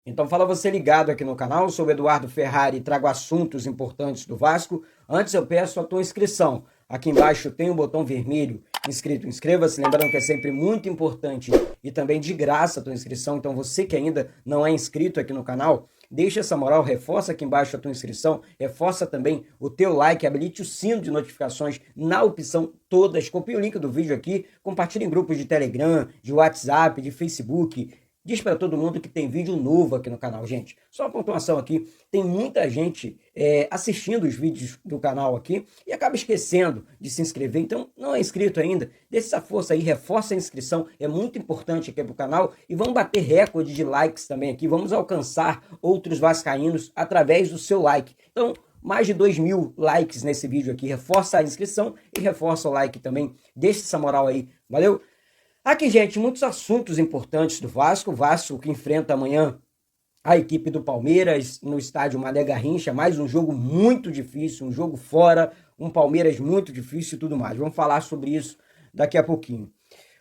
Então fala você ligado aqui no canal, eu sou o Eduardo Ferrari e trago assuntos importantes do Vasco. Antes eu peço a tua inscrição. Aqui embaixo tem um botão vermelho inscrito, inscreva-se, lembrando que é sempre muito importante e também de graça a tua inscrição. Então você que ainda não é inscrito aqui no canal, deixa essa moral, reforça aqui embaixo a tua inscrição, reforça também o teu like, habilite o sino de notificações na opção todas, copie o link do vídeo aqui, compartilhe em grupos de Telegram, de WhatsApp, de Facebook. Diz para todo mundo que tem vídeo novo aqui no canal, gente. Só uma pontuação aqui, tem muita gente assistindo os vídeos do canal aqui e acaba esquecendo de se inscrever. Então, não é inscrito ainda, dê essa força aí, reforça a inscrição, é muito importante aqui para o canal. E vamos bater recorde de likes também aqui, vamos alcançar outros vascaínos através do seu like. Então, mais de 2.000 likes nesse vídeo aqui, reforça a inscrição e reforça o like também. Deixa essa moral aí, valeu? Aqui, gente, muitos assuntos importantes do Vasco. O Vasco que enfrenta amanhã a equipe do Palmeiras no estádio Mané Garrincha. Mais um jogo muito difícil, um jogo fora, um Palmeiras muito difícil e tudo mais. Vamos falar sobre isso daqui a pouquinho.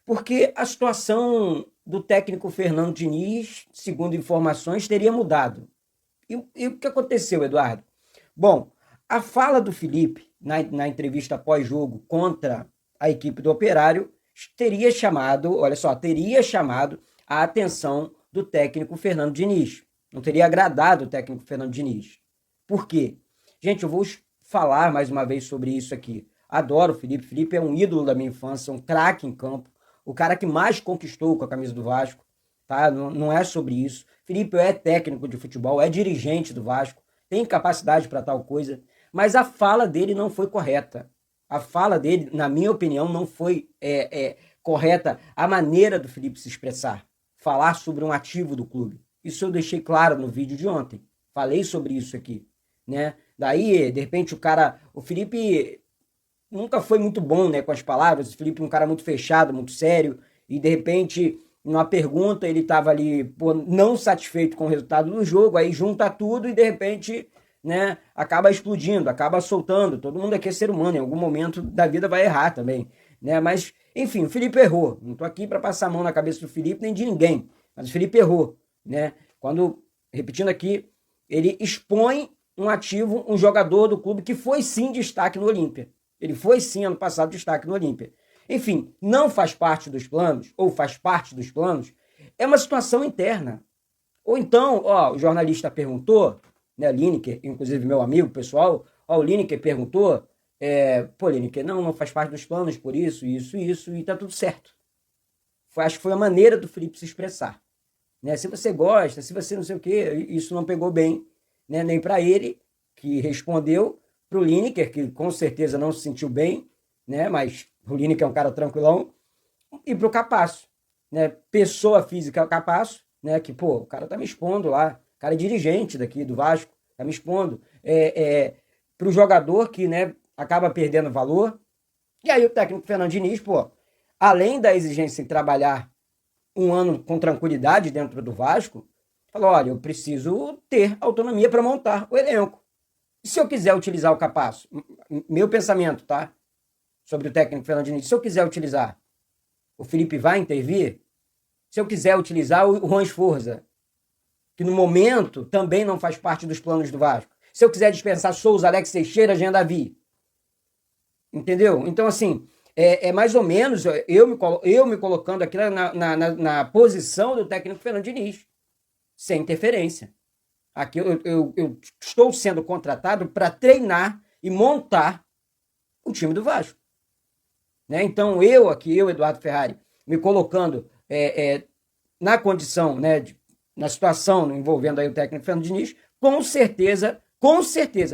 Porque a situação do técnico Fernando Diniz, segundo informações, teria mudado. E o que aconteceu, Eduardo? Bom, a fala do Felipe na entrevista pós-jogo contra a equipe do Operário teria chamado, olha só, teria chamado a atenção do técnico Fernando Diniz. Não teria agradado o técnico Fernando Diniz. Por quê? Gente, eu vou falar mais uma vez sobre isso aqui. Adoro o Felipe. Felipe é um ídolo da minha infância, um craque em campo, o cara que mais conquistou com a camisa do Vasco, tá? Não é sobre isso. Felipe é técnico de futebol, é dirigente do Vasco, tem capacidade para tal coisa, mas a fala dele não foi correta. A fala dele, na minha opinião, não foi correta a maneira do Felipe se expressar. Falar sobre um ativo do clube. Isso eu deixei claro no vídeo de ontem. Falei sobre isso aqui, né? Daí, de repente, o Felipe nunca foi muito bom, né, com as palavras. O Felipe é um cara muito fechado, muito sério. E, de repente, numa pergunta, ele estava ali, pô, não satisfeito com o resultado do jogo. Aí junta tudo e, de repente, né, acaba explodindo, acaba soltando. Todo mundo aqui é ser humano, em algum momento da vida vai errar também, né? Mas, enfim, o Felipe errou. Não tô aqui para passar a mão na cabeça do Felipe nem de ninguém, mas o Felipe errou, né? Quando, repetindo aqui, ele expõe um ativo, um jogador do clube que foi sim destaque no Olímpia. Ele foi sim ano passado destaque no Olímpia. Enfim, não faz parte dos planos, ou faz parte dos planos, é uma situação interna. Ou então, ó, o jornalista perguntou, né, Lineker, inclusive meu amigo pessoal, ó, o Lineker perguntou, pô, Lineker, não faz parte dos planos por isso, e tá tudo certo. Acho que foi a maneira do Felipe se expressar. Né? Se você gosta, se você não sei o quê, isso não pegou bem, né, nem para ele, que respondeu, para o Lineker, que com certeza não se sentiu bem, né, mas o Lineker é um cara tranquilão, e para o Capasso, né, pessoa física Capasso, né, que, pô, o cara tá me expondo lá, o cara é dirigente daqui do Vasco, tá me expondo, para o jogador que, né, acaba perdendo valor. E aí o técnico Fernando Diniz, pô, além da exigência em trabalhar um ano com tranquilidade dentro do Vasco, falou, olha, eu preciso ter autonomia para montar o elenco. E se eu quiser utilizar o Capasso, meu pensamento, tá? Sobre o técnico Fernando Diniz, se eu quiser utilizar, o Felipe vai intervir? Se eu quiser utilizar o Juan Esforza, que no momento também não faz parte dos planos do Vasco. Se eu quiser dispensar Souza, Alex Teixeira, Jean Davi. Entendeu? Então, assim, mais ou menos eu me colocando aqui na posição do técnico Fernando Diniz, sem interferência. Aqui eu estou sendo contratado para treinar e montar o time do Vasco. Né? Então, eu, Eduardo Ferrari, me colocando na condição, né, na situação envolvendo aí o técnico Fernando Diniz, com certeza,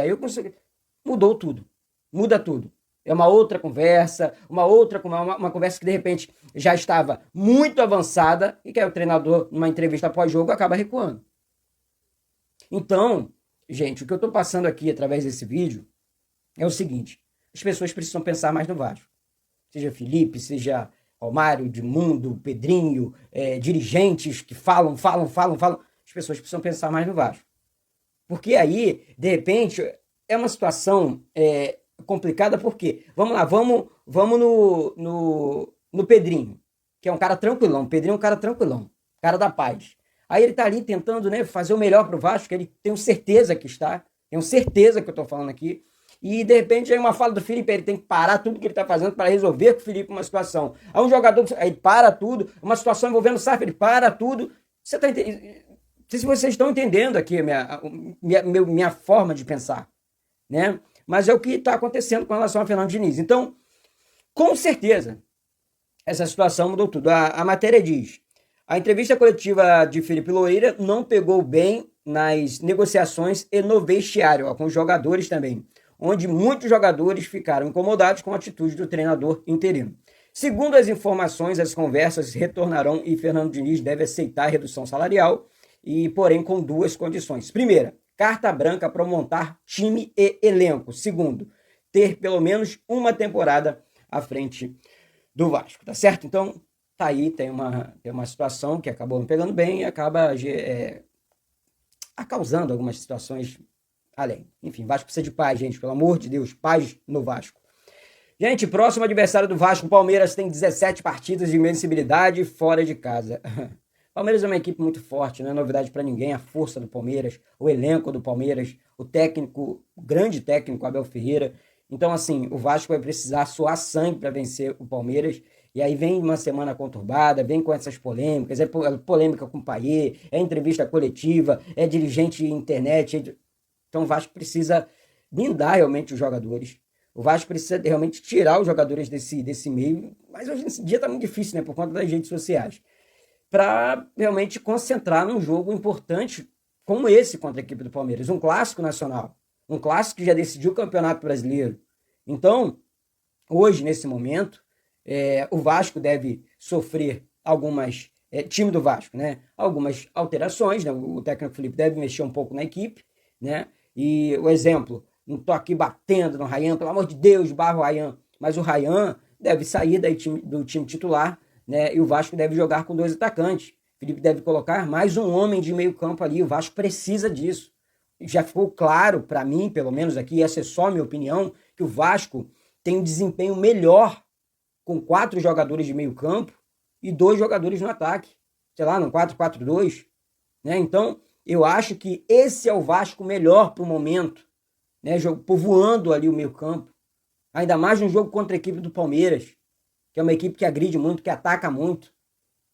aí eu consegui, mudou tudo, muda tudo. É uma outra conversa, uma conversa que de repente já estava muito avançada e que aí o treinador, numa entrevista pós-jogo, acaba recuando. Então, gente, o que eu estou passando aqui através desse vídeo é o seguinte: as pessoas precisam pensar mais no Vasco. Seja Felipe, seja Romário, Edmundo, Pedrinho, dirigentes que falam. As pessoas precisam pensar mais no Vasco. Porque aí, de repente, é uma situação complicada, porque, vamos lá, vamos no Pedrinho, que é um cara tranquilão. O Pedrinho é um cara tranquilão, cara da paz. Aí ele está ali tentando, né, fazer o melhor para o Vasco, que ele tenho certeza que está, tenho certeza que eu estou falando aqui. E de repente aí uma fala do Felipe, ele tem que parar tudo que ele está fazendo para resolver com o Felipe uma situação. Aí um jogador, aí para tudo, uma situação envolvendo o Sarf, ele para tudo. Você está entendendo? Não sei se vocês estão entendendo aqui a minha forma de pensar, né? Mas é o que está acontecendo com relação a Fernando Diniz. Então, com certeza, essa situação mudou tudo. A matéria diz: a entrevista coletiva de Felipe Loeira não pegou bem nas negociações e no vestiário, ó, com os jogadores também, onde muitos jogadores ficaram incomodados com a atitude do treinador interino. Segundo as informações, as conversas retornarão e Fernando Diniz deve aceitar a redução salarial, e porém com duas condições. Primeira, carta branca para montar time e elenco. Segundo, ter pelo menos uma temporada à frente do Vasco, tá certo? Então, tá aí, tem uma situação que acabou não pegando bem e acaba causando algumas situações além. Enfim, Vasco precisa de paz, gente, pelo amor de Deus, paz no Vasco. Gente, próximo adversário do Vasco, Palmeiras, tem 17 partidas de invencibilidade fora de casa. Palmeiras é uma equipe muito forte, não é novidade para ninguém, a força do Palmeiras, o elenco do Palmeiras, o técnico, o grande técnico Abel Ferreira. Então, assim, o Vasco vai precisar suar sangue para vencer o Palmeiras. E aí vem uma semana conturbada, vem com essas polêmicas, é polêmica com o Payet, é entrevista coletiva, é dirigente internet. Então o Vasco precisa blindar realmente os jogadores. O Vasco precisa realmente tirar os jogadores desse meio, mas hoje em dia está muito difícil, né, por conta das redes sociais, para realmente concentrar num jogo importante como esse contra a equipe do Palmeiras, um clássico nacional, um clássico que já decidiu o Campeonato Brasileiro. Então, hoje, nesse momento, o Vasco deve sofrer algumas, time do Vasco, né, algumas alterações, né, o técnico Felipe deve mexer um pouco na equipe, né, e o exemplo, não estou aqui batendo no Ryan, pelo amor de Deus, barra o Ryan, mas o Ryan deve sair do time titular, né, e o Vasco deve jogar com 2 atacantes. Felipe deve colocar mais um homem de meio campo ali, o Vasco precisa disso. Já ficou claro para mim, pelo menos aqui, essa é só a minha opinião, que o Vasco tem um desempenho melhor com 4 jogadores de meio campo e 2 jogadores no ataque, sei lá, no 4-4-2, né? Então, eu acho que esse é o Vasco melhor para o momento, né? Povoando ali o meio campo, ainda mais no jogo contra a equipe do Palmeiras, que é uma equipe que agride muito, que ataca muito.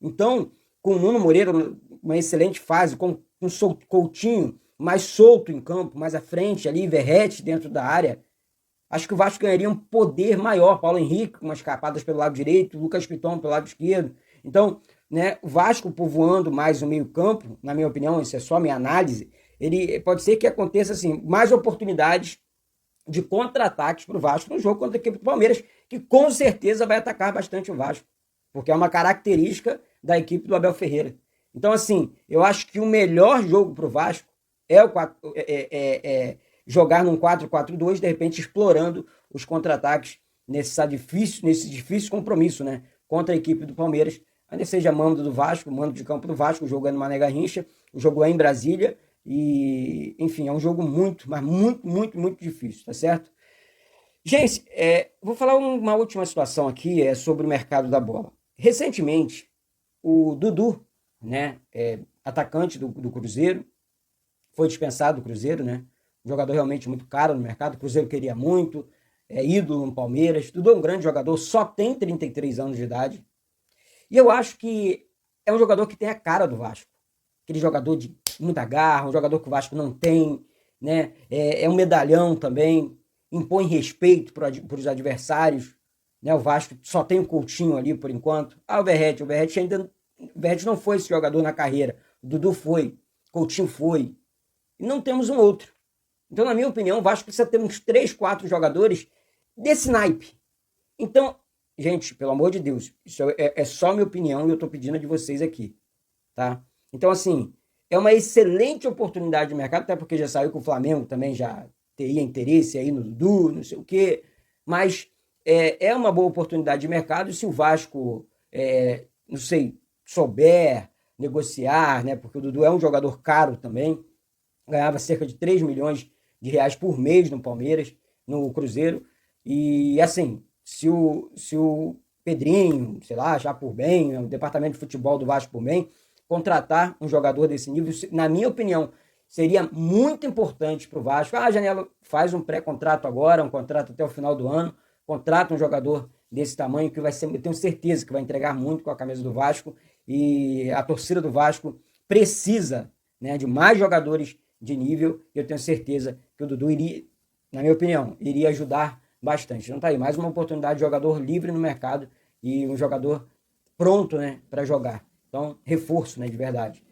Então, com o Nuno Moreira, uma excelente fase, com o Coutinho mais solto em campo, mais à frente ali, Verratti dentro da área, acho que o Vasco ganharia um poder maior. Paulo Henrique, umas escapadas pelo lado direito, Lucas Piton pelo lado esquerdo. Então, né, o Vasco povoando mais o meio campo, na minha opinião, isso é só a minha análise, ele pode ser que aconteça assim, mais oportunidades de contra-ataques para o Vasco no jogo contra a equipe do Palmeiras, que com certeza vai atacar bastante o Vasco, porque é uma característica da equipe do Abel Ferreira. Então, assim, eu acho que o melhor jogo para o Vasco jogar num 4-4-2, de repente explorando os contra-ataques nesse difícil compromisso, né, contra a equipe do Palmeiras, ainda seja mando do Vasco, mando de campo do Vasco, o jogo é no Mané Garrincha, o jogo é em Brasília, e, enfim, é um jogo muito, mas muito, muito, muito difícil, tá certo? Gente, vou falar uma última situação aqui, sobre o mercado da bola. Recentemente, o Dudu, né, atacante do Cruzeiro, foi dispensado do Cruzeiro, né? Um jogador realmente muito caro no mercado, o Cruzeiro queria muito, é ídolo no Palmeiras, Dudu é um grande jogador, só tem 33 anos de idade. E eu acho que é um jogador que tem a cara do Vasco. Aquele jogador de muita garra, um jogador que o Vasco não tem, né? É um medalhão também, impõe respeito para os adversários, né? O Vasco só tem o Coutinho ali por enquanto. O Verratti não foi esse jogador na carreira. O Dudu foi, Coutinho foi. E não temos um outro. Então, na minha opinião, o Vasco precisa ter uns 3, 4 jogadores desse naipe. Então, gente, pelo amor de Deus, isso é só minha opinião e eu estou pedindo a de vocês aqui, tá? Então, assim, é uma excelente oportunidade de mercado, até porque já saiu que o Flamengo também já teria interesse aí no Dudu, não sei o quê, mas é uma boa oportunidade de mercado se o Vasco, não sei, souber negociar, né? Porque o Dudu é um jogador caro também, ganhava cerca de 3 milhões de reais por mês no Palmeiras, no Cruzeiro, e assim, se o Pedrinho, sei lá, achar por bem, o departamento de futebol do Vasco por bem, contratar um jogador desse nível. Na minha opinião, seria muito importante para o Vasco. A janela faz um pré-contrato agora, um contrato até o final do ano, contrata um jogador desse tamanho que vai ser, eu tenho certeza que vai entregar muito com a camisa do Vasco, e a torcida do Vasco precisa, né, de mais jogadores de nível, e eu tenho certeza que o Dudu iria, na minha opinião, iria ajudar bastante. Então tá aí, mais uma oportunidade de jogador livre no mercado e um jogador pronto, né, para jogar. Então, reforço, né, de verdade.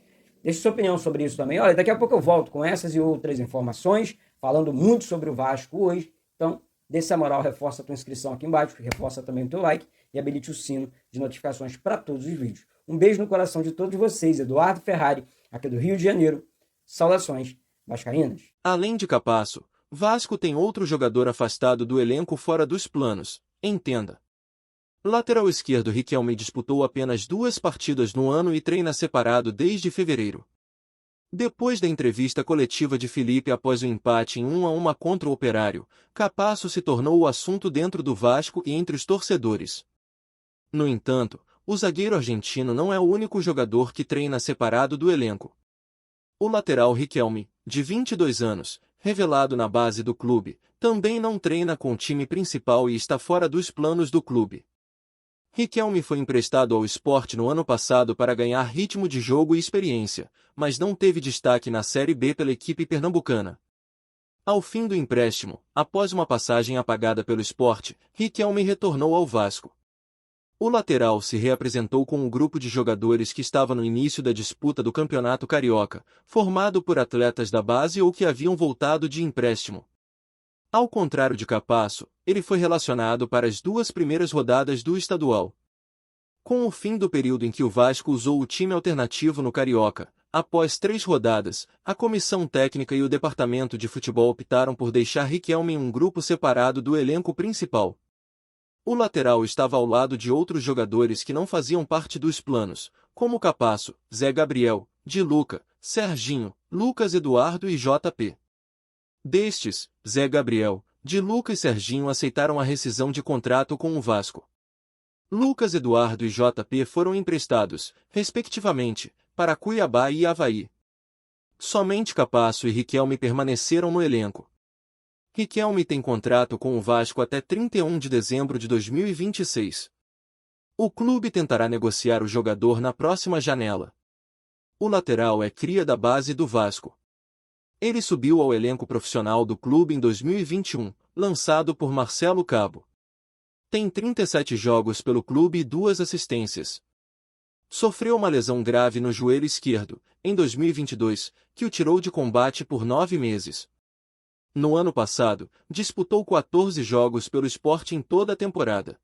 Deixe sua opinião sobre isso também. Olha, daqui a pouco eu volto com essas e outras informações, falando muito sobre o Vasco hoje. Então, dê essa moral, reforça a tua inscrição aqui embaixo, reforça também o teu like e habilite o sino de notificações para todos os vídeos. Um beijo no coração de todos vocês, Eduardo Ferrari, aqui do Rio de Janeiro. Saudações vascaínas. Além de Capasso, Vasco tem outro jogador afastado do elenco fora dos planos, entenda. Lateral esquerdo Riquelme disputou apenas 2 partidas no ano e treina separado desde fevereiro. Depois da entrevista coletiva de Felipe após o empate em 1-1 contra o Operário, Capasso se tornou o assunto dentro do Vasco e entre os torcedores. No entanto, o zagueiro argentino não é o único jogador que treina separado do elenco. O lateral Riquelme, de 22 anos, revelado na base do clube, também não treina com o time principal e está fora dos planos do clube. Riquelme foi emprestado ao Sport no ano passado para ganhar ritmo de jogo e experiência, mas não teve destaque na Série B pela equipe pernambucana. Ao fim do empréstimo, após uma passagem apagada pelo Sport, Riquelme retornou ao Vasco. O lateral se reapresentou com um grupo de jogadores que estava no início da disputa do Campeonato Carioca, formado por atletas da base ou que haviam voltado de empréstimo. Ao contrário de Capasso, ele foi relacionado para as 2 primeiras rodadas do estadual. Com o fim do período em que o Vasco usou o time alternativo no Carioca, após 3 rodadas, a comissão técnica e o departamento de futebol optaram por deixar Riquelme em um grupo separado do elenco principal. O lateral estava ao lado de outros jogadores que não faziam parte dos planos, como Capasso, Zé Gabriel, Di Luca, Serginho, Lucas Eduardo e JP. Destes, Zé Gabriel, Di Luca e Serginho aceitaram a rescisão de contrato com o Vasco. Lucas Eduardo e JP foram emprestados, respectivamente, para Cuiabá e Avaí. Somente Capasso e Riquelme permaneceram no elenco. Riquelme tem contrato com o Vasco até 31 de dezembro de 2026. O clube tentará negociar o jogador na próxima janela. O lateral é cria da base do Vasco. Ele subiu ao elenco profissional do clube em 2021, lançado por Marcelo Cabo. Tem 37 jogos pelo clube e 2 assistências. Sofreu uma lesão grave no joelho esquerdo, em 2022, que o tirou de combate por 9 meses. No ano passado, disputou 14 jogos pelo Sport em toda a temporada.